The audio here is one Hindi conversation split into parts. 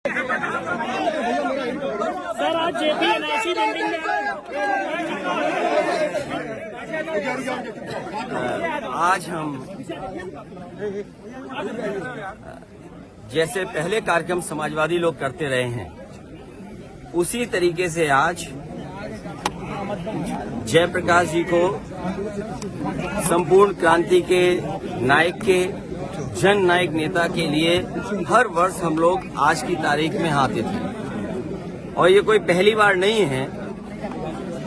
सर आज जेपी एनआईसी बिल्डिंग में आज हम जैसे पहले कार्यक्रम समाजवादी लोग करते रहे हैं उसी तरीके से आज जयप्रकाश जी को संपूर्ण क्रांति के नायक के जन नायक नेता के लिए हर वर्ष हम लोग आज की तारीख में आते थे और ये कोई पहली बार नहीं है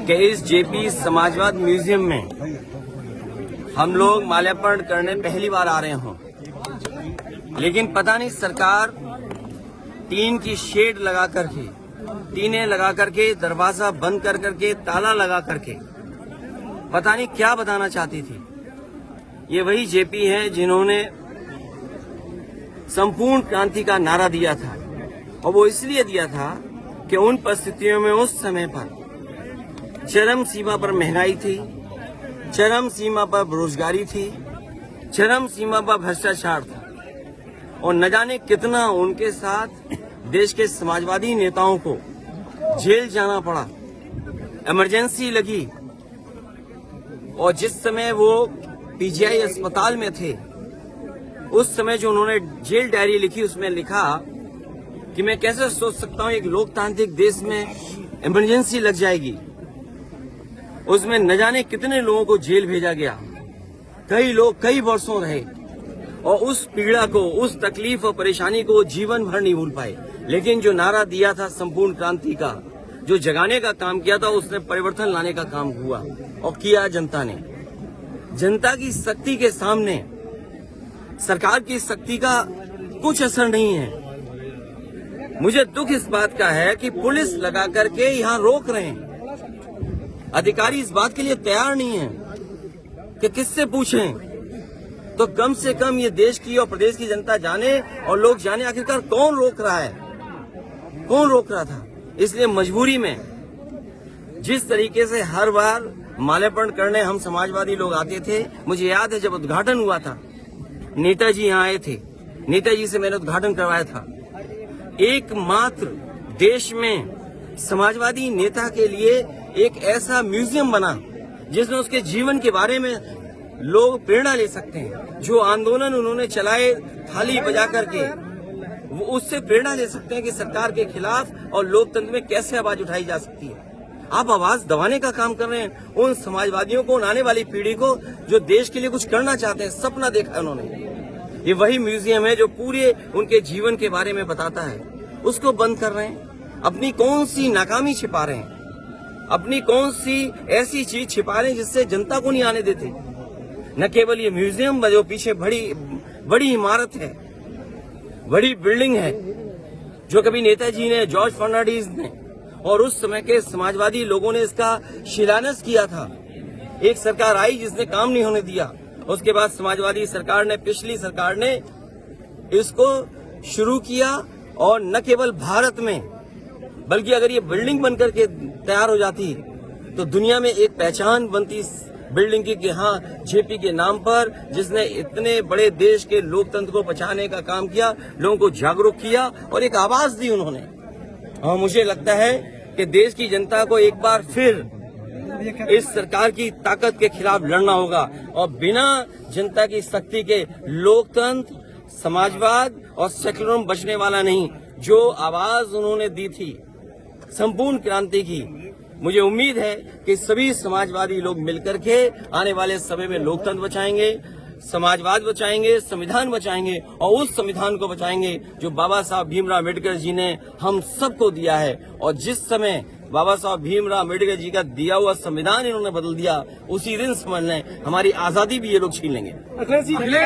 कि इस जेपी समाजवाद म्यूजियम में हम लोग माल्यार्पण करने पहली बार आ रहे हों। लेकिन पता नहीं सरकार टीन की शेड लगा करके टीनें लगा करके दरवाजा बंद कर करके ताला लगा करके पता नहीं क्या बताना चाहती थी। ये वही जेपी हैं जिन्होंने संपूर्ण क्रांति का नारा दिया था और वो इसलिए दिया था कि उन परिस्थितियों में उस समय पर चरम सीमा पर महंगाई थी, चरम सीमा पर बेरोजगारी थी, चरम सीमा पर भ्रष्टाचार था और न जाने कितना उनके साथ देश के समाजवादी नेताओं को जेल जाना पड़ा, इमरजेंसी लगी। और जिस समय वो पीजीआई अस्पताल में थे उस समय जो उन्होंने जेल डायरी लिखी उसमें लिखा कि मैं कैसे सोच सकता हूं एक लोकतांत्रिक देश में इमरजेंसी लग जाएगी। उसमें न जाने कितने लोगों को जेल भेजा गया, कई लोग कई वर्षों रहे और उस पीड़ा को, उस तकलीफ और परेशानी को जीवन भर नहीं भूल पाए। लेकिन जो नारा दिया था संपूर्ण क्रांति का, जो जगाने का काम किया था, उसने परिवर्तन लाने का काम हुआ और किया जनता ने। जनता की शक्ति के सामने सरकार की शक्ति का कुछ असर नहीं है। मुझे दुख इस बात का है कि पुलिस लगा करके यहाँ रोक रहे हैं, अधिकारी इस बात के लिए तैयार नहीं है कि किससे पूछें। तो कम से कम ये देश की और प्रदेश की जनता जाने और लोग जाने आखिरकार कौन रोक रहा है, कौन रोक रहा था। इसलिए मजबूरी में जिस तरीके से हर बार माल्यार्पण करने हम समाजवादी लोग आते थे, मुझे याद है जब उद्घाटन हुआ था नेताजी यहाँ आए थे, नेताजी से मैंने उद्घाटन करवाया था। एकमात्र देश में समाजवादी नेता के लिए एक ऐसा म्यूजियम बना जिसमें उसके जीवन के बारे में लोग प्रेरणा ले सकते हैं। जो आंदोलन उन्होंने चलाए थाली बजा करके, वो उससे प्रेरणा ले सकते हैं कि सरकार के खिलाफ और लोकतंत्र में कैसे आवाज उठाई जा सकती है। आप आवाज दबाने का काम कर रहे हैं उन समाजवादियों को, उन आने वाली पीढ़ी को जो देश के लिए कुछ करना चाहते हैं, सपना देखा उन्होंने। ये वही म्यूजियम है जो पूरे उनके जीवन के बारे में बताता है, उसको बंद कर रहे हैं। अपनी कौन सी नाकामी छिपा रहे हैं, अपनी कौन सी ऐसी चीज छिपा रहे हैं जिससे जनता को नहीं आने देते। न केवल ये म्यूजियम जो पीछे बड़ी इमारत है, बड़ी बिल्डिंग है जो कभी नेताजी ने, जॉर्ज फर्नांडिस ने और उस समय के समाजवादी लोगों ने इसका शिलान्यास किया था। एक सरकार आई जिसने काम नहीं होने दिया, उसके बाद समाजवादी सरकार ने, पिछली सरकार ने इसको शुरू किया और न केवल भारत में बल्कि अगर ये बिल्डिंग बनकर के तैयार हो जाती तो दुनिया में एक पहचान बनती इस बिल्डिंग की कि हाँ, जेपी के नाम पर जिसने इतने बड़े देश के लोकतंत्र को बचाने का काम किया, लोगों को जागरूक किया और एक आवाज दी उन्होंने। और मुझे लगता है कि देश की जनता को एक बार फिर इस सरकार की ताकत के खिलाफ लड़ना होगा और बिना जनता की शक्ति के लोकतंत्र, समाजवाद और सेक्युलरिज्म बचने वाला नहीं। जो आवाज उन्होंने दी थी संपूर्ण क्रांति की, मुझे उम्मीद है कि सभी समाजवादी लोग मिलकर के आने वाले समय में लोकतंत्र बचाएंगे, समाजवाद बचाएंगे, संविधान बचाएंगे और उस संविधान को बचाएंगे जो बाबा साहब भीमराव अम्बेडकर जी ने हम सबको दिया है। और जिस समय बाबा साहब भीमराव अम्बेडकर जी का दिया हुआ संविधान इन्होंने बदल दिया, उसी दिन समझ लें हमारी आजादी भी ये लोग छीन लेंगे।